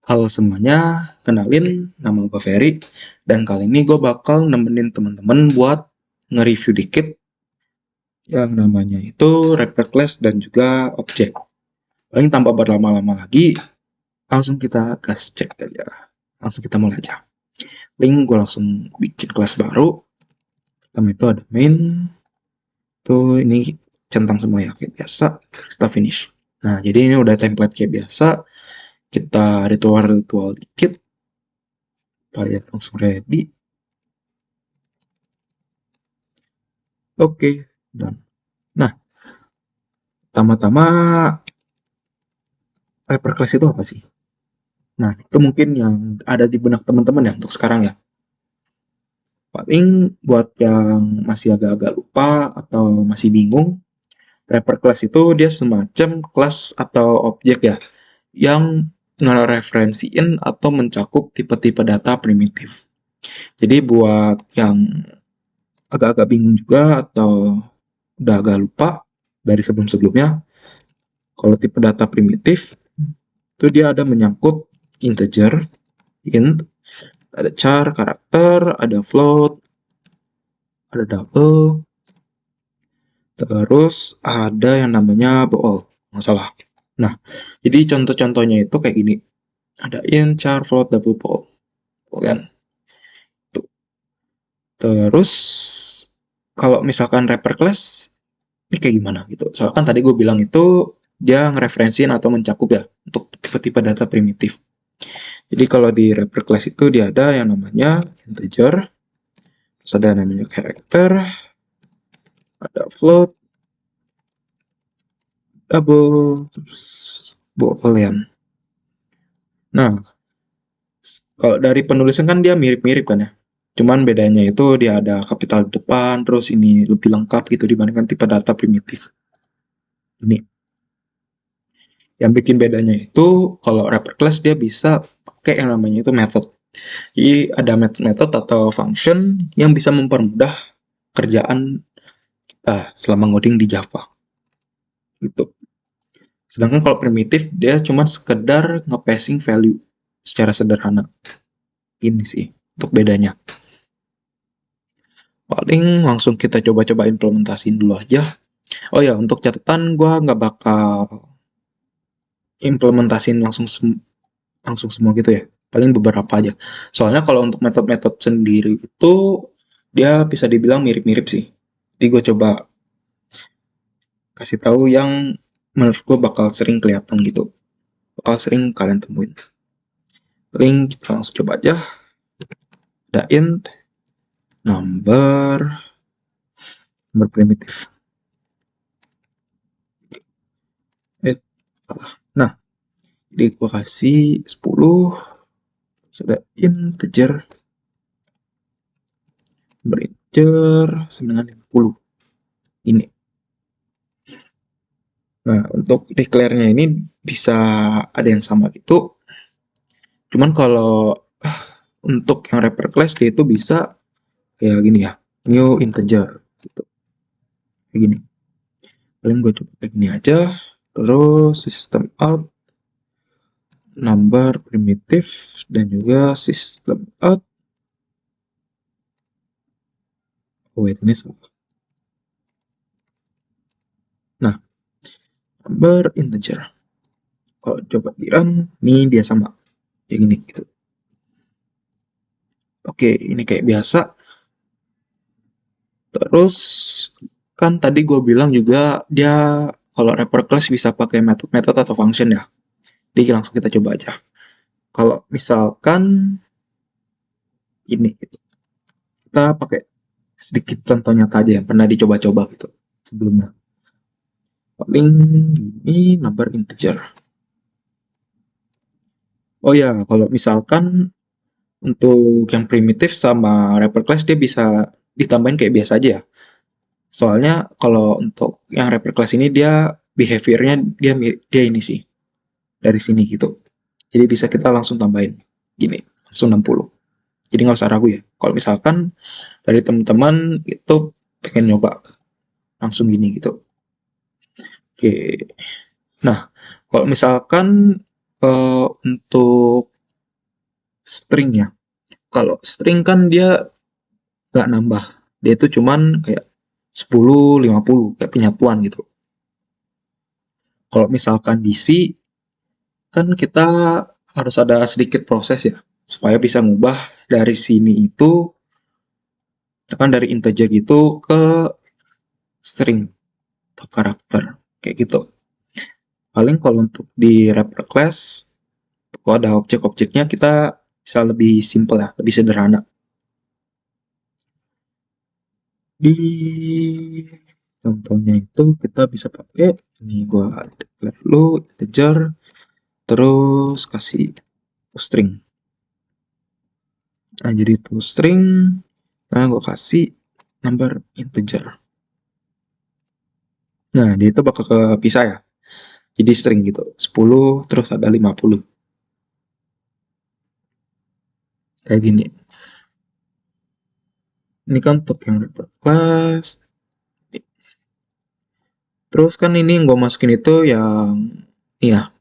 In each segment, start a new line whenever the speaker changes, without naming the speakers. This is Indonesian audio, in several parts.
Halo semuanya, kenalin nama gue Ferry dan kali ini gue bakal nemenin teman-teman buat nge-review dikit yang namanya itu wrapper class dan juga objek. Paling tanpa berlama-lama lagi, langsung kita gas cek aja. Langsung kita mulai aja. Link gue langsung bikin kelas baru. Pertama itu ada main. Tuh ini centang semua ya kayak biasa. Kita finish. Nah jadi ini udah template kayak biasa. Kita ritual-ritual dikit. Supaya langsung ready. Oke, dan nah, pertama-tama wrapper class itu apa sih? Nah, itu mungkin yang ada di benak teman-teman ya untuk sekarang ya. Paling buat yang masih agak-agak lupa atau masih bingung, wrapper class itu dia semacam kelas atau objek ya yang ngereferensiin atau mencakup tipe-tipe data primitif. Jadi buat yang agak-agak bingung juga atau udah agak lupa dari sebelum-sebelumnya, kalau tipe data primitif itu dia ada menyangkut integer, int, ada char, karakter, ada float, ada double, terus ada yang namanya bool, masalah. Nah, jadi contoh-contohnya itu kayak gini. Ada int, char, float, double, bool. Kan? Tuh. Terus, kalau misalkan wrapper class, ini kayak gimana gitu. Soalnya kan tadi gue bilang itu dia ngereferensiin atau mencakup ya untuk tipe-tipe data primitif. Jadi kalau di wrapper class itu dia ada yang namanya integer, terus ada yang namanya character, ada float, double, terus boolean. Nah, kalau dari penulisan kan dia mirip-mirip kan ya. Cuman bedanya itu dia ada kapital depan, terus ini lebih lengkap gitu dibandingkan tipe data primitif. Ini. Yang bikin bedanya itu kalau wrapper class dia bisa pakai yang namanya itu method. Jadi ada method atau function yang bisa mempermudah kerjaan kita selama ngoding di Java. Gitu. Sedangkan kalau primitif dia cuma sekedar nge-passing value secara sederhana. Ini sih untuk bedanya. Paling langsung kita coba-coba implementasiin dulu aja. Oh ya, untuk catatan gue nggak bakal implementasiin langsung semua gitu ya. Paling beberapa aja. Soalnya kalau untuk metode-metode sendiri itu dia bisa dibilang mirip-mirip sih. Jadi gue coba kasih tahu yang menurut gue bakal sering kelihatan gitu. Bakal sering kalian temuin. Link kita langsung coba aja. Ada int, number primitif. Salah. Nah, jadi gue kasih 10, sudah integer, berinteger sama dengan 50. Ini. Nah, untuk declare-nya ini bisa ada yang sama gitu. Cuman kalau untuk yang wrapper class dia itu bisa kayak gini ya, new integer gitu. Kayak gini. Paling gue coba kayak gini aja. Terus system out number primitif dan juga system out. Oh wait, ini salah. Nah, number integer. Kalau coba di run, ini dia sama. Kayak gini gitu. Oke, ini kayak biasa. Terus kan tadi gue bilang juga dia kalau wrapper class bisa pakai metode atau function ya. Jadi langsung kita coba aja. Kalau misalkan ini gitu. Kita pakai sedikit contoh nyata aja yang pernah dicoba-coba gitu sebelumnya. Paling ini number integer. Oh ya, kalau misalkan untuk yang primitif sama wrapper class dia bisa ditambahin kayak biasa aja ya. Soalnya kalau untuk yang wrapper class ini dia behaviornya dia ini sih dari sini gitu. Jadi bisa kita langsung tambahin gini, langsung 60. Jadi nggak usah ragu ya. Kalau misalkan dari teman-teman itu pengen nyoba langsung gini gitu. Oke. Nah, kalau misalkan untuk string ya. Kalau string kan dia nggak nambah. Dia itu cuman kayak 10, 50, kayak penyatuan gitu. Kalau misalkan di C, kan kita harus ada sedikit proses ya, supaya bisa ngubah dari sini itu, kan dari integer gitu ke string atau karakter, kayak gitu. Paling kalau untuk di wrapper class, kalau ada objek-objeknya kita bisa lebih simple ya, lebih sederhana. Di contohnya itu kita bisa pakai ini, gua declare dulu integer, terus kasih string. Nah, jadi itu string, nah gua kasih number integer. Nah, dia itu bakal kepisah ya. Jadi string gitu. 10 terus ada 50. Kayak gini. Ini kan untuk yang wrapper class. Terus kan ini yang gue masukin itu yang iya,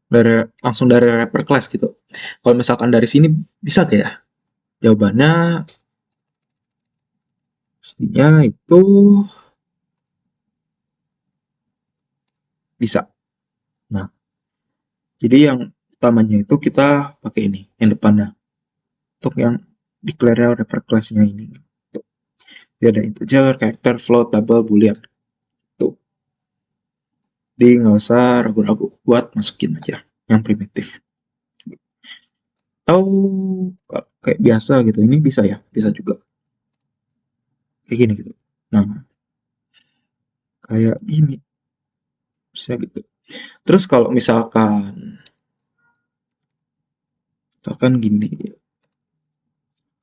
dari langsung dari wrapper class gitu. Kalau misalkan dari sini bisa gak ya? Jawabannya pastinya itu bisa. Nah, jadi yang utamanya itu kita pakai ini, yang depannya. Untuk yang declare wrapper class-nya ini. Tuh. Dia ada integer, character, float, double, boolean. Tuh. Jadi nggak usah ragu-ragu buat masukin aja yang primitif. Atau kayak biasa gitu, ini bisa ya, bisa juga. Kayak gini gitu. Nah, kayak gini. Bisa gitu. Terus kalau misalkan gini,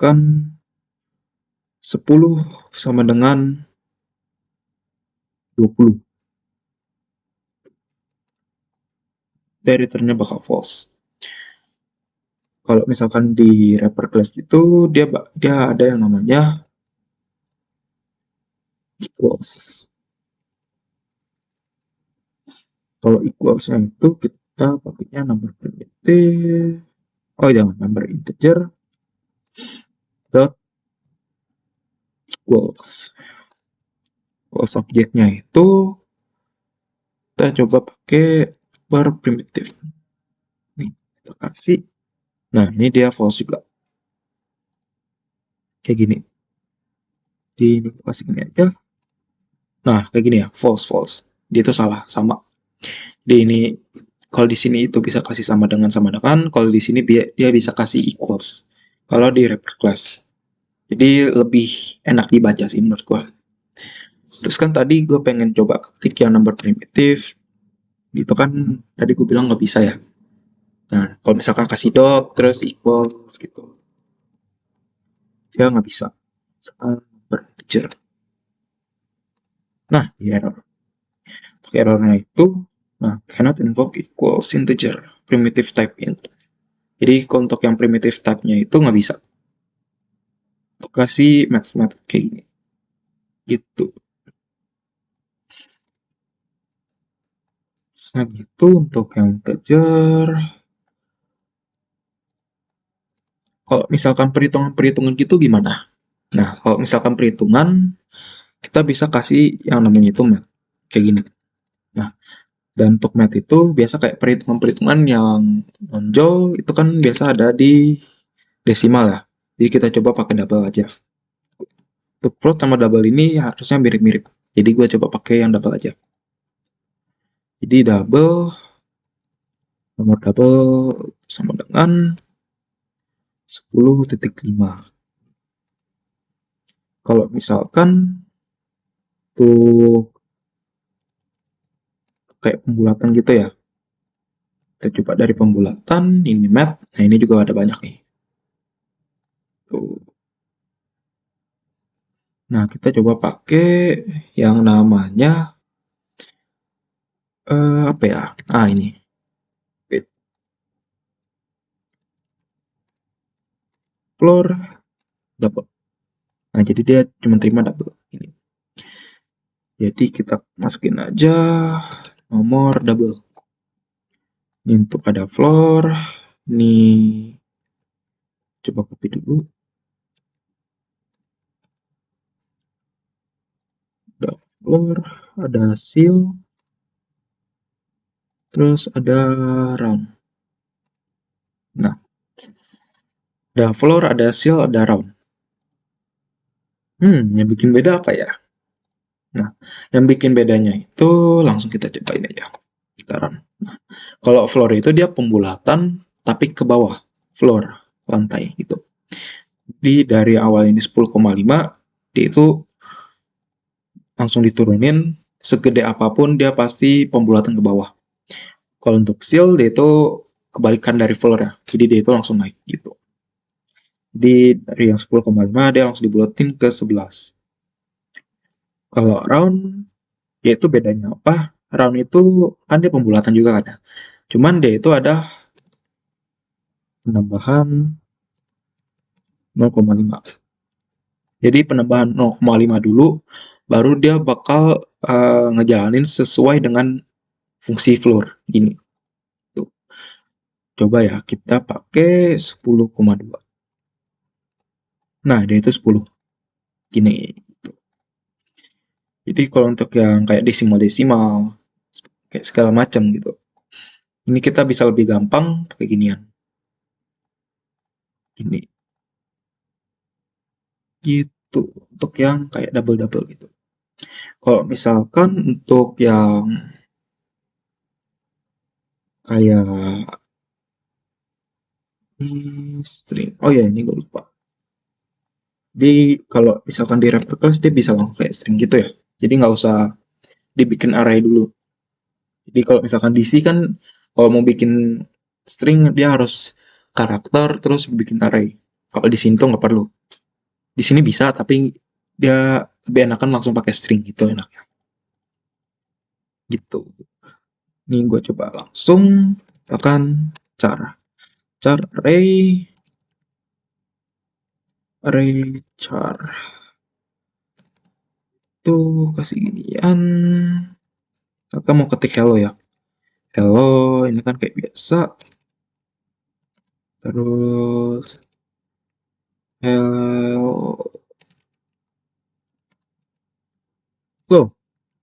kan 10 sama dengan 20. Dari returnnya bakal false. Kalau misalkan di wrapper class itu dia ada yang namanya equals. Kalau equalsnya itu kita pakainya number primitive. Oh jangan, number integer dot equals. Equals objeknya itu kita coba pakai per primitive. Nih, kita kasih. Nah, ini dia false juga. Kayak gini. Di ini kasih gini aja. Nah, kayak gini ya, false false. Dia itu salah, sama. Di ini kalau di sini itu bisa kasih sama dengan, kalau di sini dia bisa kasih equals. Kalau di wrapper class. Jadi lebih enak dibaca sih menurut gua. Terus kan tadi gue pengen coba ketik yang number primitif. Itu kan tadi gue bilang nggak bisa ya. Nah, kalau misalkan kasih dot terus equals gitu, dia nggak bisa. Misalkan number integer. Nah, di error. Untuk errornya itu, nah, cannot invoke equals integer primitive type int. Jadi untuk yang primitive type-nya itu nggak bisa. Untuk kasih method kayak gini. Gitu. Nah, gitu untuk yang integer. Kalau misalkan perhitungan-perhitungan gitu gimana? Nah, kalau misalkan perhitungan, kita bisa kasih yang namanya itu math. Kayak gini. Nah, dan untuk math itu biasa kayak perhitungan-perhitungan yang nonjol itu kan biasa ada di desimal ya. Jadi kita coba pakai double aja. Untuk float sama double ini harusnya mirip-mirip. Jadi gue coba pakai yang double aja. Jadi nomor double sama dengan 10.5. Kalau misalkan tuh kayak pembulatan gitu ya. Kita coba dari pembulatan, ini math. Nah, ini juga ada banyak nih. Tuh. Nah, kita coba pakai yang namanya apa ya? Ah, ini. Wait. Floor double. Nah, jadi dia cuma terima double ini. Jadi kita masukin aja nomor double. Ini untuk ada floor, ini Coba copy dulu. Ada floor, ada seal, terus ada round. Nah, ada floor, ada seal, ada round. Yang bikin beda apa ya? Nah, yang bikin bedanya itu langsung kita cobain aja. Kita run. Nah, kalau floor itu dia pembulatan tapi ke bawah. Floor, lantai gitu. Jadi dari awal ini 10,5, dia itu langsung diturunin segede apapun dia pasti pembulatan ke bawah. Kalau untuk seal dia itu kebalikan dari floor ya. Jadi dia itu langsung naik gitu. Jadi dari yang 10,5 dia langsung dibulatin ke 11. Kalau round ya itu bedanya apa? Round itu kan dia pembulatan juga kan ya. Cuman dia itu ada penambahan 0,5. Jadi penambahan 0,5 dulu, baru dia bakal ngejalanin sesuai dengan fungsi floor. Gini. Tuh. Coba ya, kita pakai 10,2. Nah, dia itu 10. Gini. Jadi kalau untuk yang kayak desimal-desimal, kayak segala macam gitu. Ini kita bisa lebih gampang pakai ginian. Gini. Gitu. Untuk yang kayak double-double gitu. Kalau misalkan untuk yang kayak string. Oh ya, ini gue lupa. Jadi kalau misalkan di refer class dia bisa langsung kayak string gitu ya. Jadi nggak usah dibikin array dulu. Jadi kalau misalkan DC kan kalau mau bikin string dia harus karakter terus bikin array. Kalau di sini tuh nggak perlu. Di sini bisa tapi dia lebih enakan langsung pakai string gitu enaknya. Gitu. Ini gue coba langsung akan char array char itu kasih ginian. Kakak mau ketik hello ya. Hello, ini kan kayak biasa. Terus hello,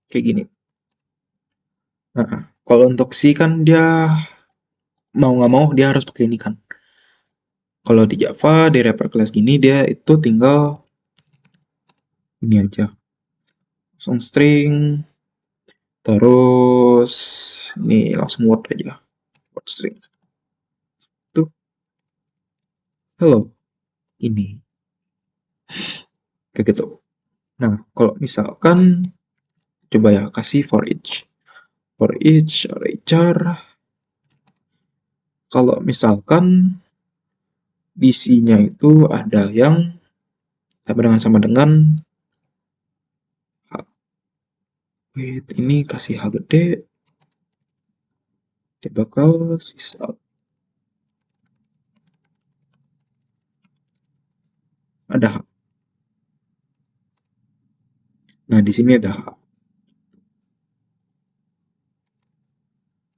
kayak gini. Nah, kalau untuk C kan dia mau nggak mau dia harus pakai ini kan. Kalau di Java di refer class gini dia itu tinggal ini aja. Langsung string, terus ini langsung word aja. Word string. Tuh, hello. Ini. Kayak gitu. Nah, kalau misalkan coba ya kasih for each. For each array char. Kalau misalkan DC-nya itu ada yang sama dengan H. Wait, ini kasih H gede, dia bakal sisa. Ada H. Nah, di sini ada H.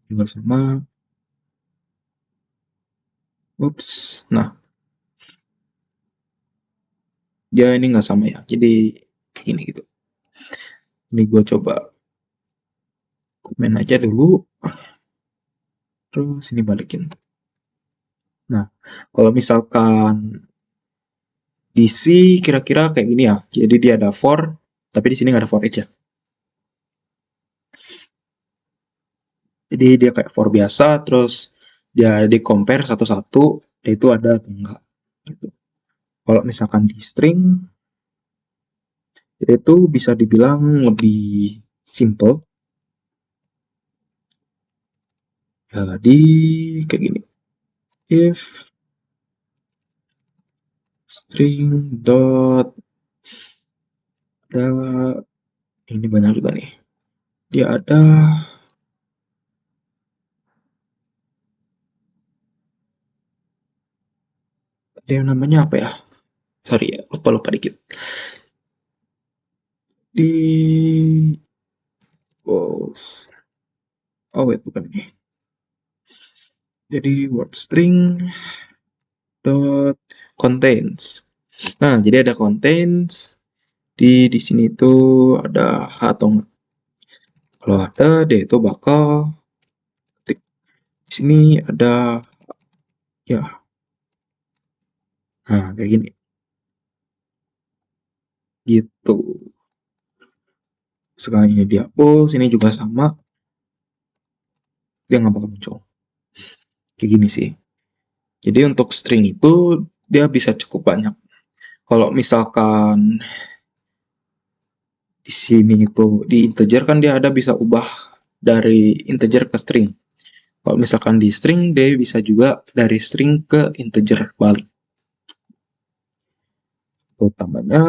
Juga sama. Ups. Nah, ya ini nggak sama ya. Jadi kayak gini gitu. Ini gue coba komen aja dulu. Terus ini balikin. Nah, kalau misalkan DC kira-kira kayak gini ya. Jadi dia ada for, tapi di sini nggak ada for each ya. Jadi dia kayak for biasa, terus dia di compare satu-satu, dia itu ada atau enggak. Gitu. Kalau misalkan di string, itu bisa dibilang lebih simple. Jadi kayak gini. If string dot ada ini banyak juga nih. Dia ada yang namanya apa ya? Sorry ya, lupa dikit. Di equals. Oh wait, bukan ini. Jadi word string dot contains. Nah, jadi ada contains di sini tuh ada H atau enggak. Kalau ada, dia itu bakal ketik. Di sini ada ya. Nah, kayak gini. Gitu. Sekarang ini dihapus, ini juga sama. Dia nggak bakal muncul. Kayak gini sih. Jadi untuk string itu dia bisa cukup banyak. Kalau misalkan di sini itu di integer kan dia ada bisa ubah dari integer ke string. Kalau misalkan di string dia bisa juga dari string ke integer balik. Utamanya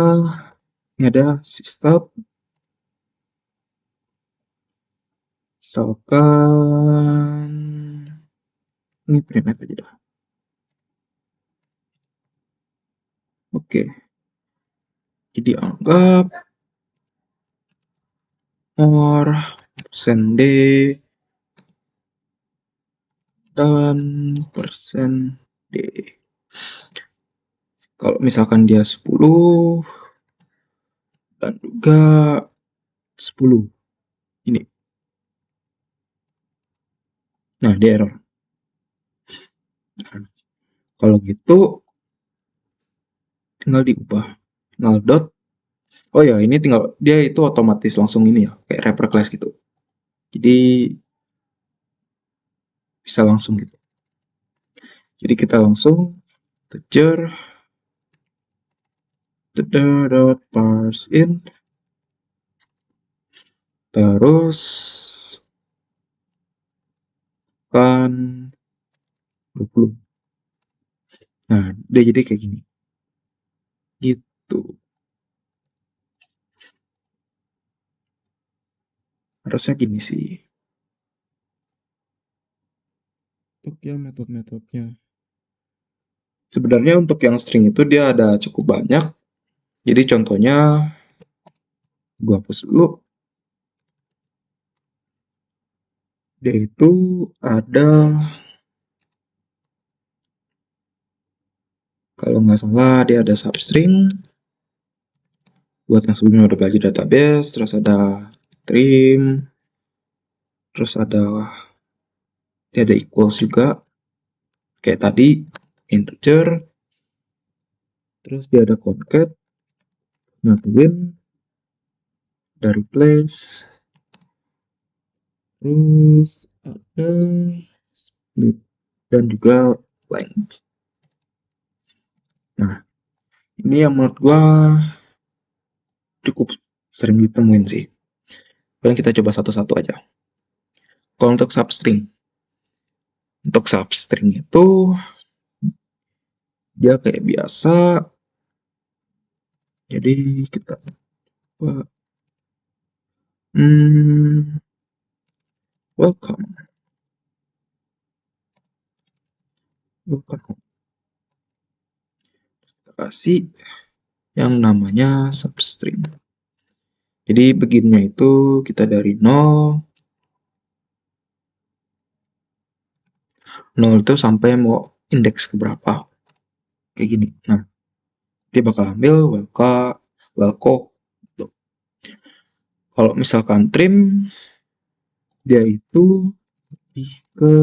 ini ada system. Misalkan ini print aja dah. Oke. Jadi anggap more %d dan %d. Kalau misalkan dia 10 dan juga 10 ini. Nah, dia error. Nah, kalau gitu tinggal diubah. Tinggal dot. Oh ya, ini tinggal dia itu otomatis langsung ini ya, kayak wrapper class gitu. Jadi bisa langsung gitu. Jadi kita langsung integer dot parse in terus kan 20. Nah, dia jadi kayak gini. Gitu. Harusnya gini sih. Untuk ya metode-metodenya. Sebenarnya untuk yang string itu dia ada cukup banyak. Jadi contohnya gua hapus dulu. Dia itu ada, kalau nggak salah dia ada substring. Buat yang sebelumnya udah belajar database, terus ada trim, terus dia ada equals juga. Kayak tadi integer, terus dia ada concat, nyatuin, ada replace, terus ada split dan juga length. Nah, ini yang menurut gua cukup sering ditemuin sih. Paling kita coba satu-satu aja. Kalau untuk substring itu dia kayak biasa. Jadi kita welcome. Welcome. Kita kasih yang namanya substring. Jadi beginnya itu kita dari 0 itu sampai mau indeks ke berapa. Kayak gini. Nah, dia bakal ambil welcome. Kalau misalkan trim, dia itu lebih ke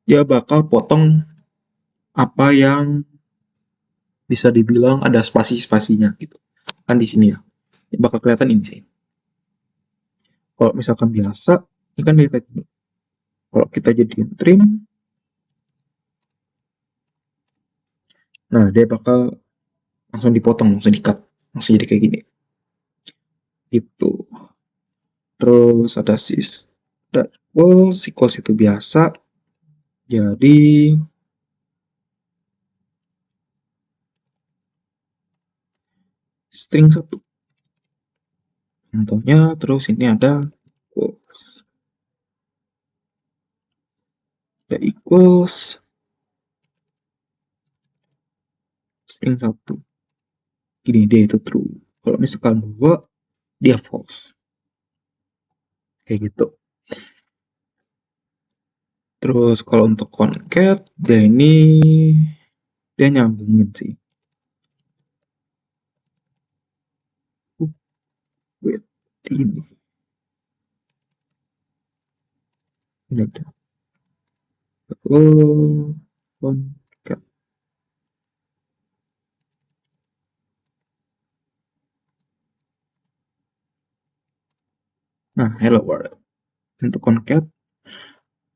dia bakal potong apa yang bisa dibilang ada spasi-spasinya gitu. Kan di sini ya. Ini bakal kelihatan ini sih. Kalau misalkan biasa, ini kan dia kayak gini. Kalau kita jadiin trim, nah dia bakal langsung dipotong, langsung di-cut, langsung jadi kayak gini. Itu. Terus ada equals itu biasa. Jadi string 1. Contohnya, terus ini ada equals. Ada equals string 1. Gini, dia itu true. Kalau misalkan 2, dia false. Kayak gitu. Terus kalau untuk concat, dia nyambungin sih. Wait, ini ada. Oh, concat. Nah, hello world. Untuk concat,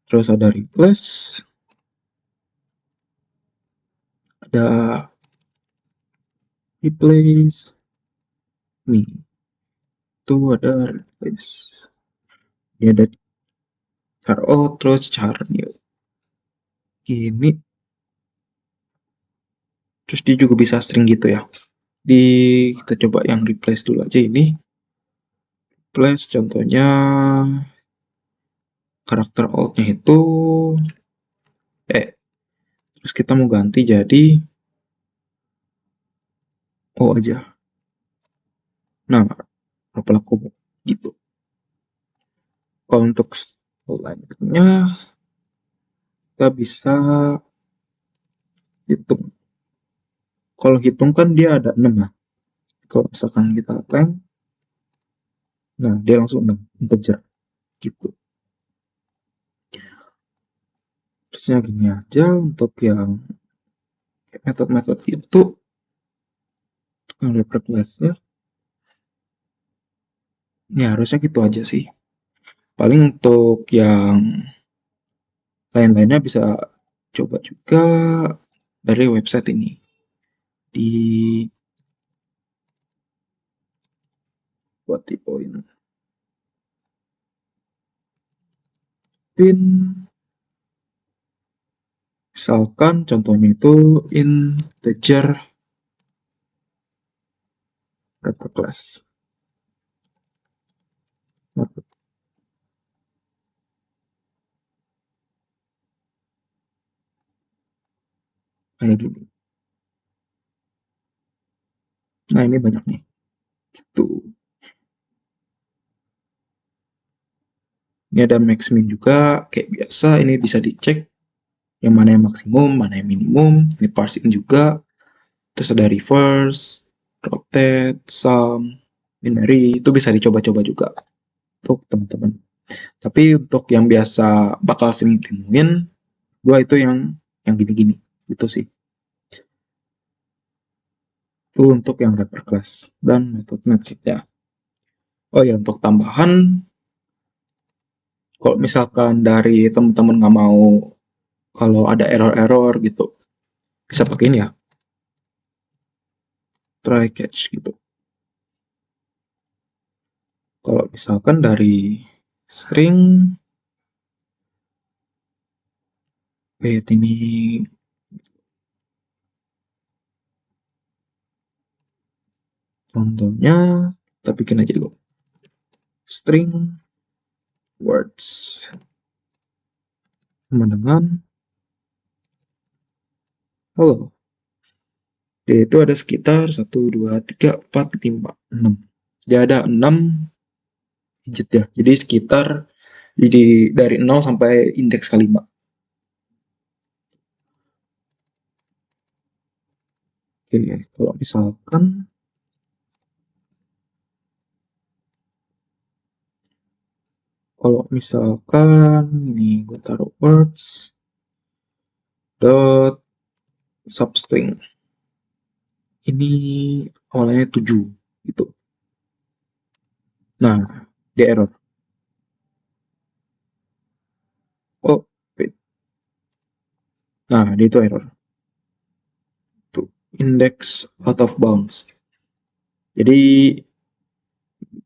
terus ada replace, ada replace me. Itu ada replace. Ini ada char old, terus char new. Ini, terus dia juga bisa string gitu ya. Kita coba yang replace dulu aja ini. Replace contohnya karakter old-nya itu terus kita mau ganti jadi O aja. Nah, pelaku gitu. Kalau untuk selanjutnya kita bisa hitung. Kalau hitung kan dia ada 6 ya. Kalau misalkan kita tank, nah dia langsung 6 integer gitu. Terusnya gini aja untuk yang metode-metode itu yang report class-nya ya harusnya gitu aja sih. Paling untuk yang lain-lainnya bisa coba juga dari website ini di buat di poin pin, misalkan contohnya itu integer report class kayak gini. Nah ini banyak nih gitu. Ini ada max min juga kayak biasa, ini bisa dicek yang mana yang maksimum, mana yang minimum. Ini parsing juga, terus ada reverse, rotate, sum, binary, itu bisa dicoba-coba juga untuk teman-teman. Tapi untuk yang biasa bakal sering ditemuin, gua itu yang gini-gini gitu sih. Itu untuk yang wrapper class dan metode metriknya. Oh ya, untuk tambahan, kalau misalkan dari teman-teman nggak mau kalau ada error-error gitu, bisa pakai ini ya, try catch gitu. Kalau misalkan dari string, wait ini contohnya, kita bikin aja dulu. String words sama dengan hello. Dia itu ada sekitar 1, 2, 3, 4, 5, 6. Dia ada 6 digit ya. Jadi sekitar dari 0 sampai indeks ke-5. Oke, kalau misalkan ini gue taruh words dot substring. Ini awalnya 7 gitu. Nah, dia error. Oh, wait. Nah, dia itu error. Tuh, index out of bounds. Jadi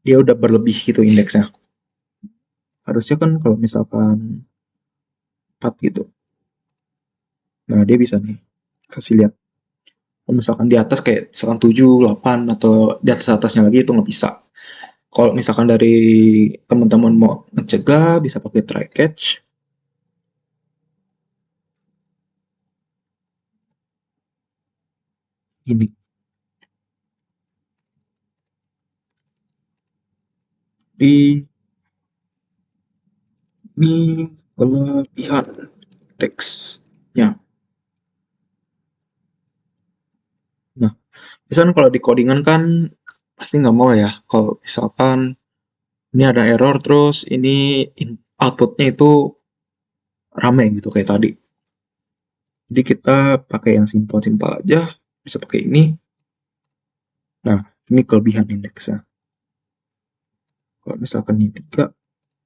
dia udah berlebih gitu indeksnya. Harusnya kan kalau misalkan 4 gitu. Nah, dia bisa nih kasih lihat. Kalau misalkan di atas kayak misalkan 7, 8 atau di atas-atasnya lagi itu nggak bisa. Kalau misalkan dari teman-teman mau ngecegah bisa pakai try catch. Ini di ini kelebihan indeksnya. Nah, misalkan kalau di codingan kan pasti nggak mau ya kalau misalkan ini ada error terus ini outputnya itu rame gitu kayak tadi. Jadi kita pakai yang simpel-simpel aja, bisa pakai ini. Nah, ini kelebihan indeksnya. Kalau misalkan ini 3,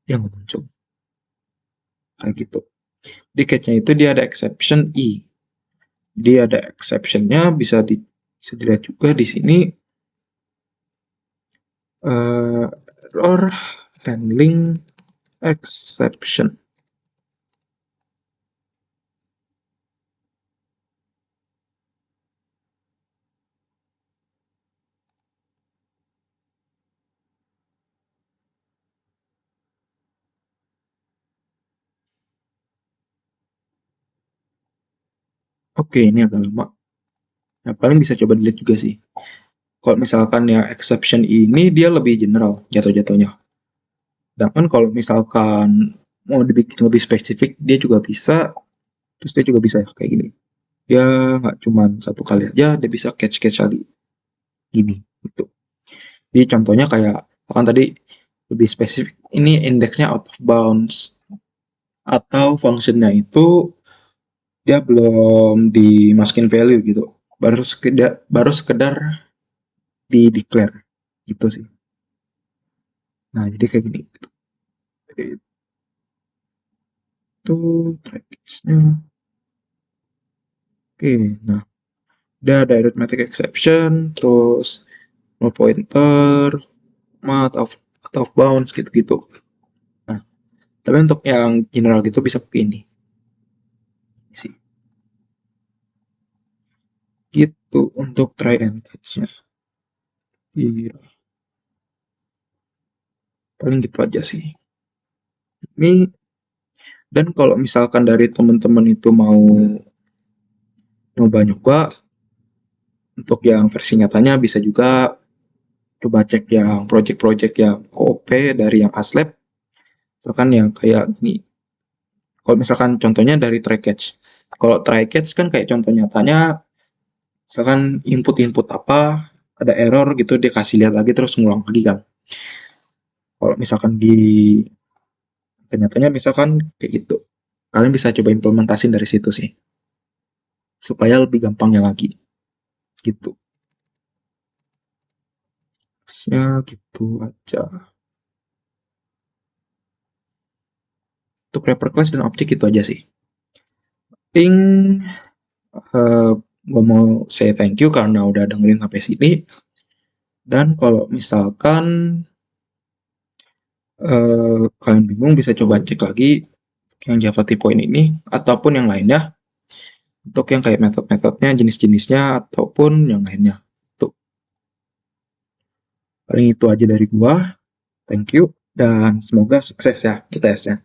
dia nggak muncul. Kayak gitu. Di catch-nya itu dia ada exception I. Jadi ada exception-nya, bisa dilihat juga di sini. Error handling exception. Oke, ini agak lama. Nah, paling bisa coba dilihat juga sih. Kalau misalkan ya exception ini dia lebih general jatuh-jatuhnya. Sedangkan kalau misalkan mau dibikin lebih spesifik, dia juga bisa. Terus dia juga bisa kayak gini. Dia nggak cuma satu kali aja, dia bisa catch-catch lagi. Gini, gitu. Jadi contohnya kayak, kan tadi lebih spesifik, ini indeksnya out of bounds. Atau functionnya itu dia belum dimasukin value gitu. Baru sekedar di declare gitu sih. Nah, jadi kayak gini. Itu trackage-nya. Oke, nah udah ada arithmetic exception, terus no pointer, out of bounds gitu-gitu. Nah, tapi untuk yang general gitu bisa pakai ini sih. Gitu untuk try and catch-nya. Iya, paling gitu aja sih. Ini dan kalau misalkan dari teman-teman itu mau nyoba-nyoba untuk yang versi nyatanya bisa juga coba cek yang project-project yang OP dari yang ASLab. Misalkan yang kayak gini. Kalau misalkan contohnya dari try catch. Kalau try catch kan kayak contoh nyatanya misalkan input-input apa ada error gitu dia kasih lihat lagi terus ngulang lagi kan. Kalau misalkan di nyatanya misalkan kayak gitu. Kalian bisa coba implementasi dari situ sih. Supaya lebih gampangnya lagi. Gitu. Harusnya gitu aja. Untuk wrapper class dan objek itu aja sih. Ting, gue mau say thank you karena udah dengerin sampai sini. Dan kalau misalkan kalian bingung bisa coba cek lagi yang Java T-Point ini ataupun yang lainnya untuk yang kayak metode-metodenya, jenis-jenisnya ataupun yang lainnya. Tuh, paling itu aja dari gua. Thank you dan semoga sukses ya di tesnya.